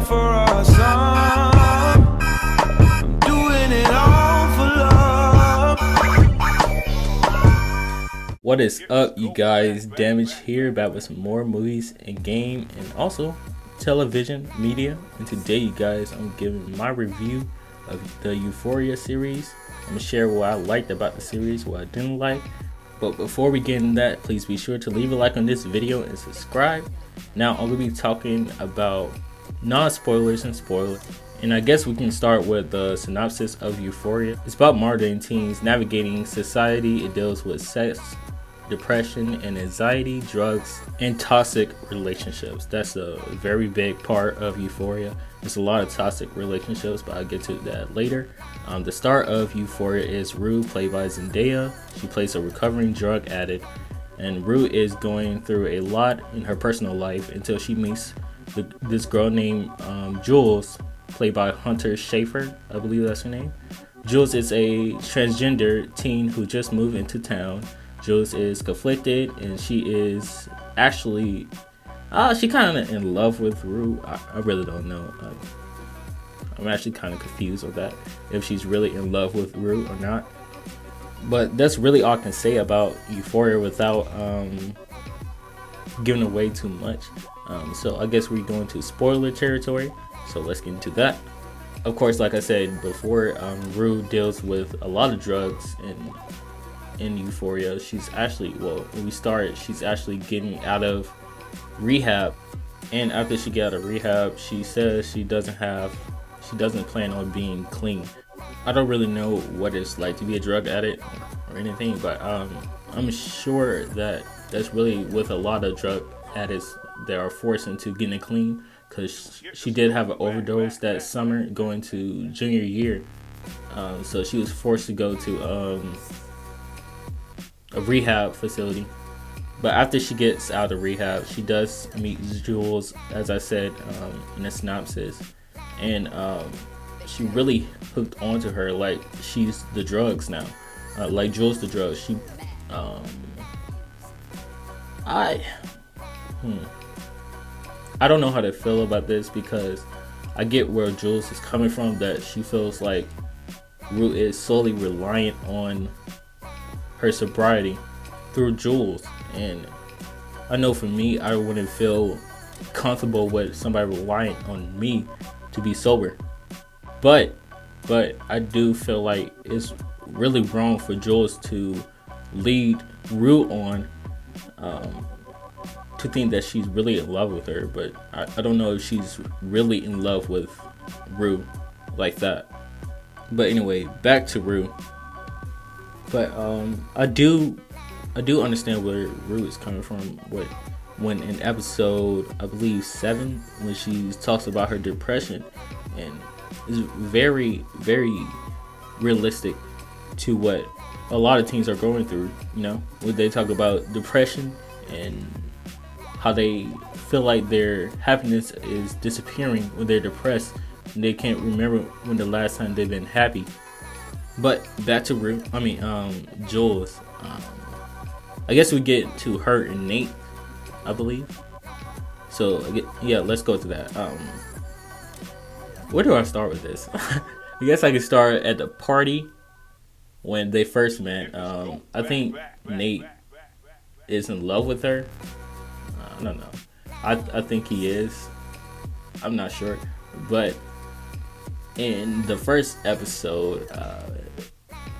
for our song. I'm doing it all for love. What is up, you guys? Damage here, back with some more movies and game and also television media. And today, you guys, I'm giving my review of the Euphoria series. I'm gonna share what I liked about the series, what I didn't like. But before we get into that, please be sure to leave a like on this video and subscribe. Now I'm gonna be talking about non-spoilers and spoilers. And I guess we can start with the synopsis of Euphoria. It's about modern teens navigating society. It deals with sex, depression and anxiety, drugs, and toxic relationships. That's a very big part of Euphoria. There's a lot of toxic relationships, but I'll get to that later. The star of Euphoria is Rue, played by Zendaya. She plays a recovering drug addict, and Rue is going through a lot in her personal life until she meets this girl named Jules, played by Hunter Schafer, I believe that's her name. Jules is a transgender teen who just moved into town. Jules is conflicted, and she is actually she kind of in love with Rue. I really don't know. I'm actually kind of confused with that, if she's really in love with Rue or not. But that's really all I can say about Euphoria without giving away too much. So I guess we're going to spoiler territory. So let's get into that. Of course, like I said before, Rue deals with a lot of drugs in Euphoria. She's actually, well, when we started, she's actually getting out of rehab, and after she got out of rehab, she says she doesn't plan on being clean. I don't really know what it's like to be a drug addict or anything, but I'm sure that that's really with a lot of drug addicts that are forced into getting clean, because she did have an overdose that summer going to junior year. So she was forced to go to a rehab facility. But after she gets out of rehab, she does meet Jules, as I said in the synopsis, and she really hooked onto her like she's the drugs now, like Jules the drugs. She I don't know how to feel about this, because I get where Jules is coming from, that she feels like Rue is solely reliant on her sobriety through Jules. And I know for me, I wouldn't feel comfortable with somebody reliant on me to be sober. But I do feel like it's really wrong for Jules to lead Rue on to think that she's really in love with her. But I don't know if she's really in love with Rue like that. But anyway, back to Rue. But I do understand where Rue is coming from. When in episode, I believe 7, when she talks about her depression, and it's very, very realistic to what a lot of teens are going through. You know, when they talk about depression and how they feel like their happiness is disappearing when they're depressed, and they can't remember when the last time they've been happy. But back to Rue. Jules. I guess we get to her and Nate, I believe. So yeah, let's go to that. Where do I start with this? I guess I could start at the party when they first met. I think Nate is in love with her. I don't know. I think he is. I'm not sure, but in the first episode,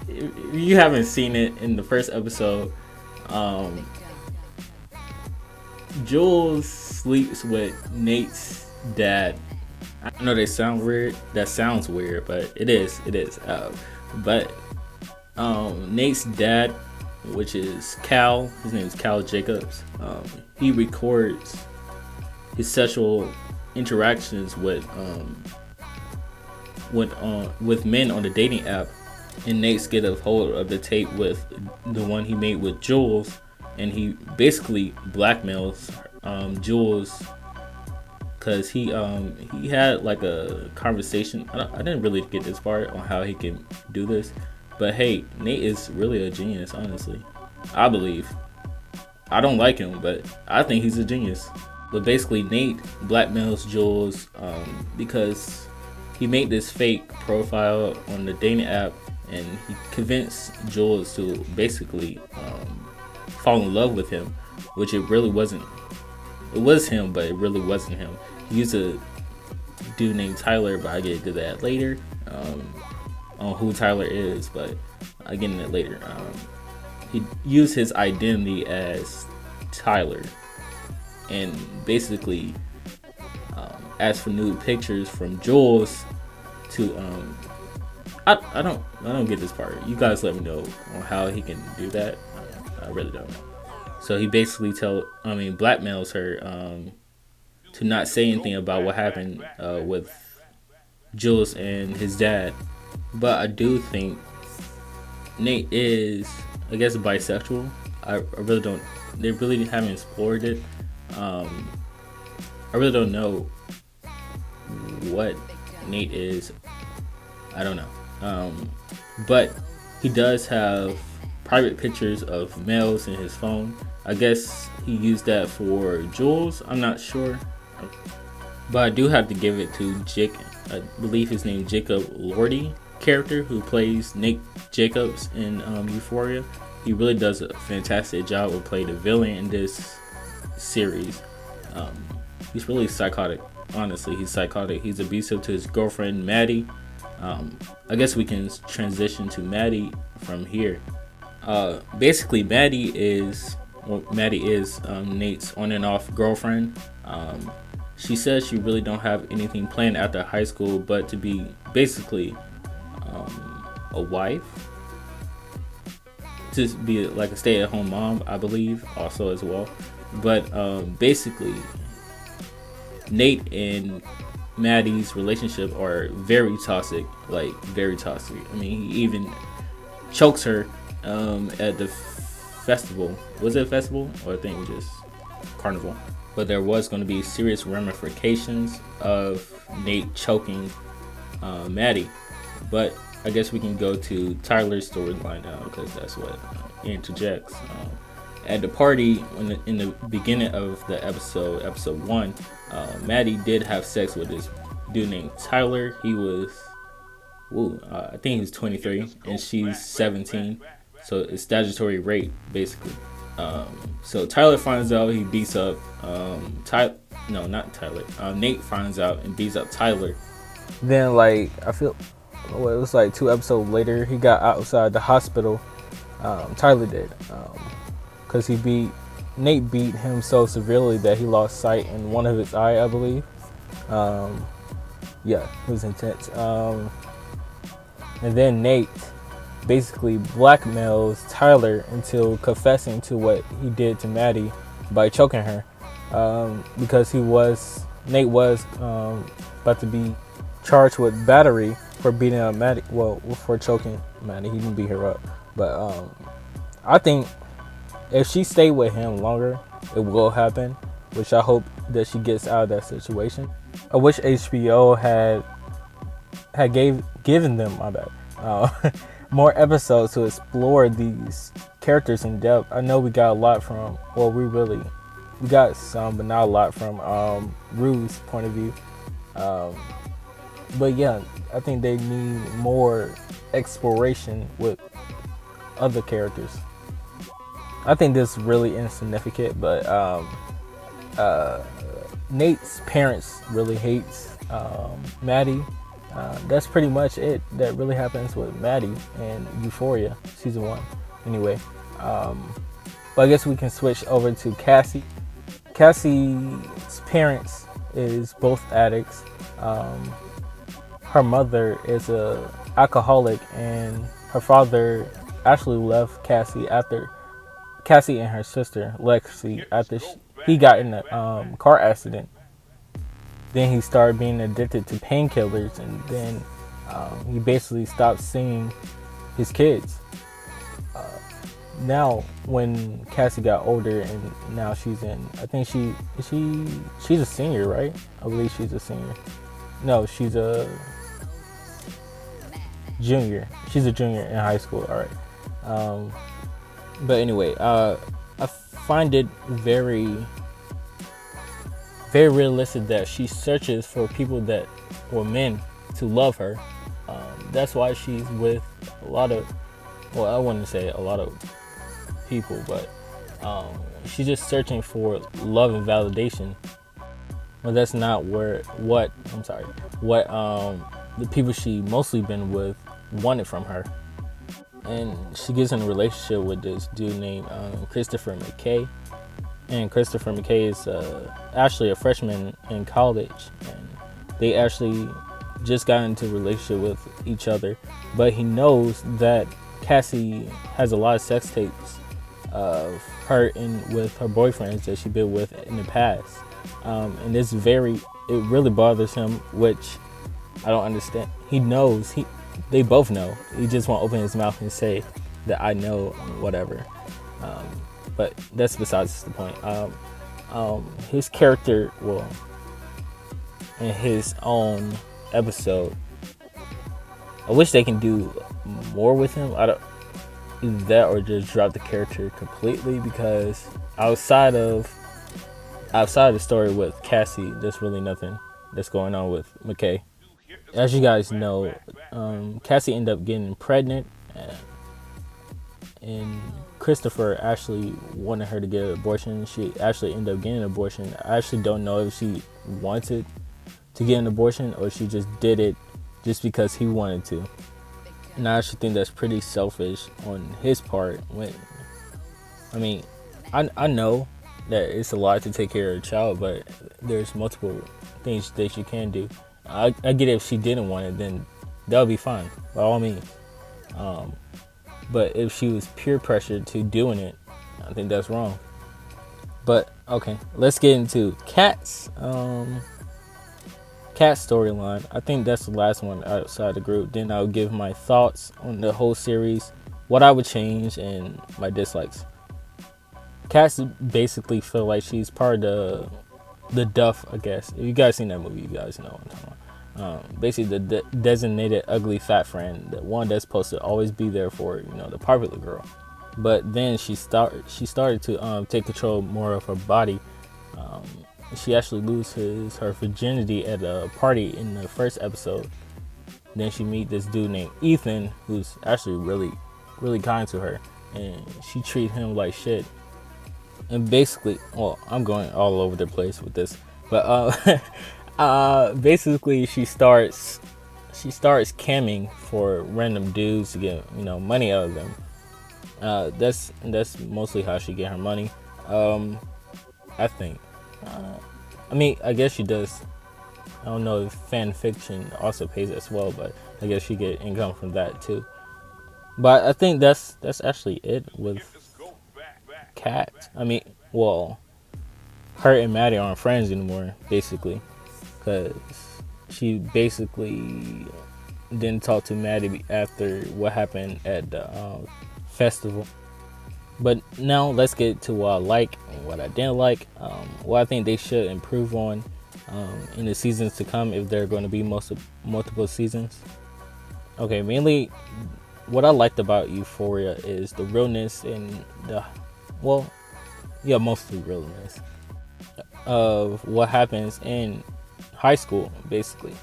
if you haven't seen it, in the first episode, Jules sleeps with Nate's dad. I know they sound weird. That sounds weird, but it is. But Nate's dad, which is Cal, his name is Cal Jacobs. He records his sexual interactions with men on the dating app, and Nate's get a hold of the tape with the one he made with Jules, and he basically blackmails Jules, because he had like a conversation. I didn't really get this part on how he can do this, but hey, Nate is really a genius, honestly. I believe. I don't like him, but I think he's a genius. But basically, Nate blackmails Jules because he made this fake profile on the dating app, and he convinced Jules to basically fall in love with him, which it really wasn't. It was him, but it really wasn't him. He used a dude named Tyler, but I get to that later on who Tyler is, but I get into that later. He used his identity as Tyler and basically asked for nude pictures from Jules to I don't get this part. You guys let me know on how he can do that. I really don't. So he basically blackmails her to not say anything about what happened with Jules and his dad. But I do think Nate is, I guess, bisexual. I really don't. They really haven't explored it. I really don't know what Nate is. I don't know. But he does have private pictures of males in his phone. I guess he used that for Jules. I'm not sure. But I do have to give it to Jake. I believe his name Jacob Lordy character who plays Nick Jacobs in Euphoria. He really does a fantastic job of playing the villain in this series. He's really psychotic. Honestly, he's psychotic. He's abusive to his girlfriend Maddie. I guess we can transition to Maddie from here. Basically, Maddie is Nate's on and off girlfriend. She says she really don't have anything planned after high school, but to be basically a wife, to be like a stay-at-home mom, I believe, also as well. But basically, Nate and Maddie's relationship are very toxic, like very toxic. I mean, he even chokes her at the festival. Was it a festival, or I think it was just carnival? But there was going to be serious ramifications of Nate choking Maddie. But I guess we can go to Tyler's storyline now, because that's what interjects. At the party, in the beginning of the episode 1, Maddie did have sex with this dude named Tyler. He was, I think he was 23, and she's 17. So it's statutory rape, basically. So Tyler finds out, he beats up Nate finds out and beats up Tyler. Then I feel it was like 2 episodes later, he got outside the hospital. Tyler did, because Nate beat him so severely that he lost sight in one of his eye, I believe. Yeah, it was intense. And then Nate basically blackmails Tyler into confessing to what he did to Maddie by choking her, because Nate was about to be charged with battery for beating up Maddie. Well, for choking Maddie, he didn't beat her up, but I think if she stayed with him longer, it will happen, which I hope that she gets out of that situation. I wish HBO had given them more episodes to explore these characters in depth. I know we got a lot from, we got some, but not a lot from Rue's point of view. But yeah, I think they need more exploration with other characters. I think this is really insignificant, but Nate's parents really hates Maddie. That's pretty much it that really happens with Maddie in Euphoria season 1. Anyway, but I guess we can switch over to Cassie. Cassie's parents is both addicts. Her mother is a alcoholic, and her father actually left Cassie and her sister Lexi after he got in a car accident. Then he started being addicted to painkillers, and then he basically stopped seeing his kids. Now, when Cassie got older, and now she's in, I think she's a senior, right? I believe she's a senior. No, she's a junior. She's a junior in high school. All right. But anyway, I find it very very realistic that she searches for people that, or men, to love her. That's why she's with a lot of, well, I wouldn't say a lot of people, but she's just searching for love and validation. Well, that's not what the people she mostly been with wanted from her. And she gets in a relationship with this dude named Christopher McKay. And Christopher McKay is actually a freshman in college, and they actually just got into a relationship with each other. But he knows that Cassie has a lot of sex tapes of her with her boyfriends that she's been with in the past, and it really bothers him, which I don't understand. He knows, they both know. He just won't open his mouth and say that I know, whatever. But that's besides the point. His character, well, in his own episode, I wish they can do more with him. I don't, either that or just drop the character completely, because outside of the story with Cassie, there's really nothing that's going on with McKay. As you guys know, Cassie ended up getting pregnant, and Christopher actually wanted her to get an abortion. She actually ended up getting an abortion. I actually don't know if she wanted to get an abortion or she just did it just because he wanted to. And I actually think that's pretty selfish on his part. I know that it's a lot to take care of a child, but there's multiple things that you can do. I get it, if she didn't want it, then that would be fine, by all means. But if she was peer pressured to doing it, I think that's wrong. But okay, let's get into Kat's storyline. I think that's the last one outside the group. Then I'll give my thoughts on the whole series, what I would change, and my dislikes. Kat's basically feel like she's part of the Duff, I guess. If you guys seen that movie, you guys know what I'm talking about. Basically the designated ugly fat friend, the one that's supposed to always be there for, the popular girl. But then she started to take control more of her body. She actually loses her virginity at a party in the first episode. Then she meet this dude named Ethan, who's actually really, really kind to her, and she treat him like shit. And basically, well, I'm going all over the place with this, but basically she starts camming for random dudes to get money out of them. That's mostly how she get her money. I think. I guess she does. I don't know if fan fiction also pays as well, but I guess she get income from that too. But I think that's actually it with Kat. Her and Maddie aren't friends anymore, basically, because she basically didn't talk to Maddie after what happened at the festival. But now let's get to what I like and what I didn't like. What I think they should improve on in the seasons to come, if there are going to be multiple seasons. Okay, mainly what I liked about Euphoria is the realness and mostly realness of what happens in high school, basically.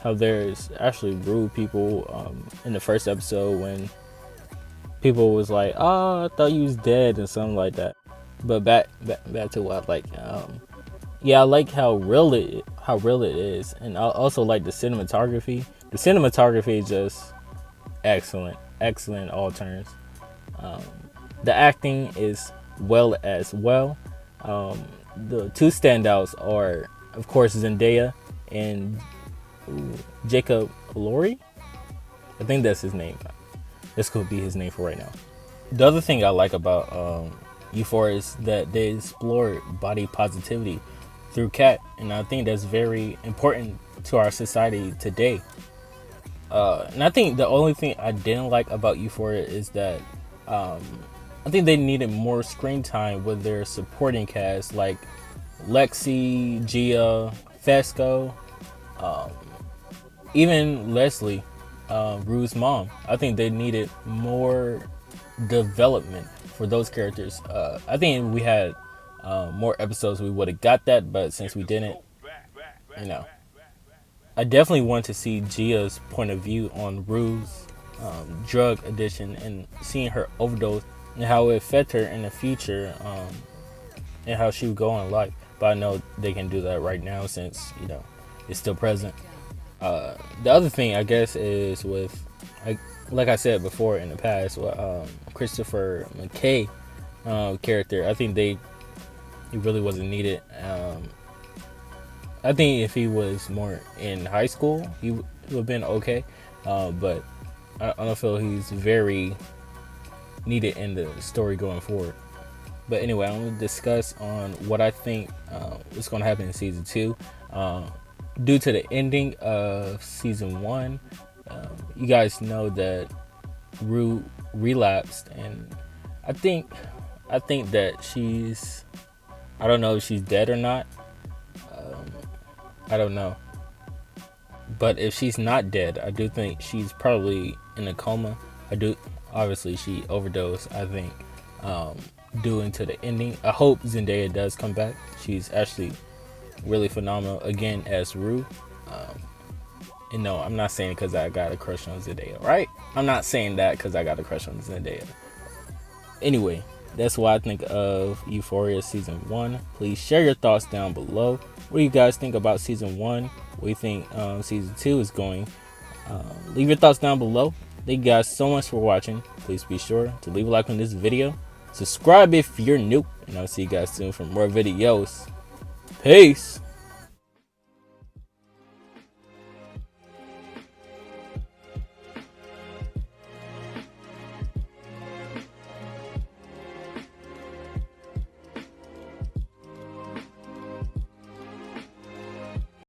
How there's actually rude people in the first episode when people was like, "Oh, I thought you was dead," and something like that. But back to what I like. I like how real it is, and I also like the cinematography. The cinematography is just excellent all turns. The acting is well as well. The two standouts are, of course, Zendaya and Jacob Elordi. I think that's his name. This could be his name for right now. The other thing I like about Euphoria is that they explore body positivity through Kat, and I think that's very important to our society today. And I think the only thing I didn't like about Euphoria is that I think they needed more screen time with their supporting cast, like Lexi, Gia, Fesco, even Leslie, Rue's mom. I think they needed more development for those characters. I think we had more episodes, we would have got that. But since we didn't, you know, I definitely want to see Gia's point of view on Rue's drug addiction and seeing her overdose and how it affected her in the future, and how she would go on life. But I know they can do that right now since, you know, it's still present. The other thing, I guess, is with, like I said before in the past, Christopher McKay character. I think he really wasn't needed. I think if he was more in high school, he would have been okay. But I don't feel he's very needed in the story going forward. But anyway, I'm going to discuss on what I think is going to happen in season 2. Due to the ending of season 1, you guys know that Rue relapsed, and I think that she's, I don't know if she's dead or not. I don't know. But if she's not dead, I do think she's probably in a coma. Obviously she overdosed, I think, due into the ending. I hope Zendaya does come back. She's actually really phenomenal again as Rue. And no, I'm not saying it because I got a crush on Zendaya, right? I'm not saying that because I got a crush on Zendaya. Anyway, that's what I think of Euphoria season 1. Please share your thoughts down below. What do you guys think about season 1? What do you think season 2 is going? Leave your thoughts down below. Thank you guys so much for watching. Please be sure to leave a like on this video. Subscribe if you're new. And I'll see you guys soon for more videos. Peace.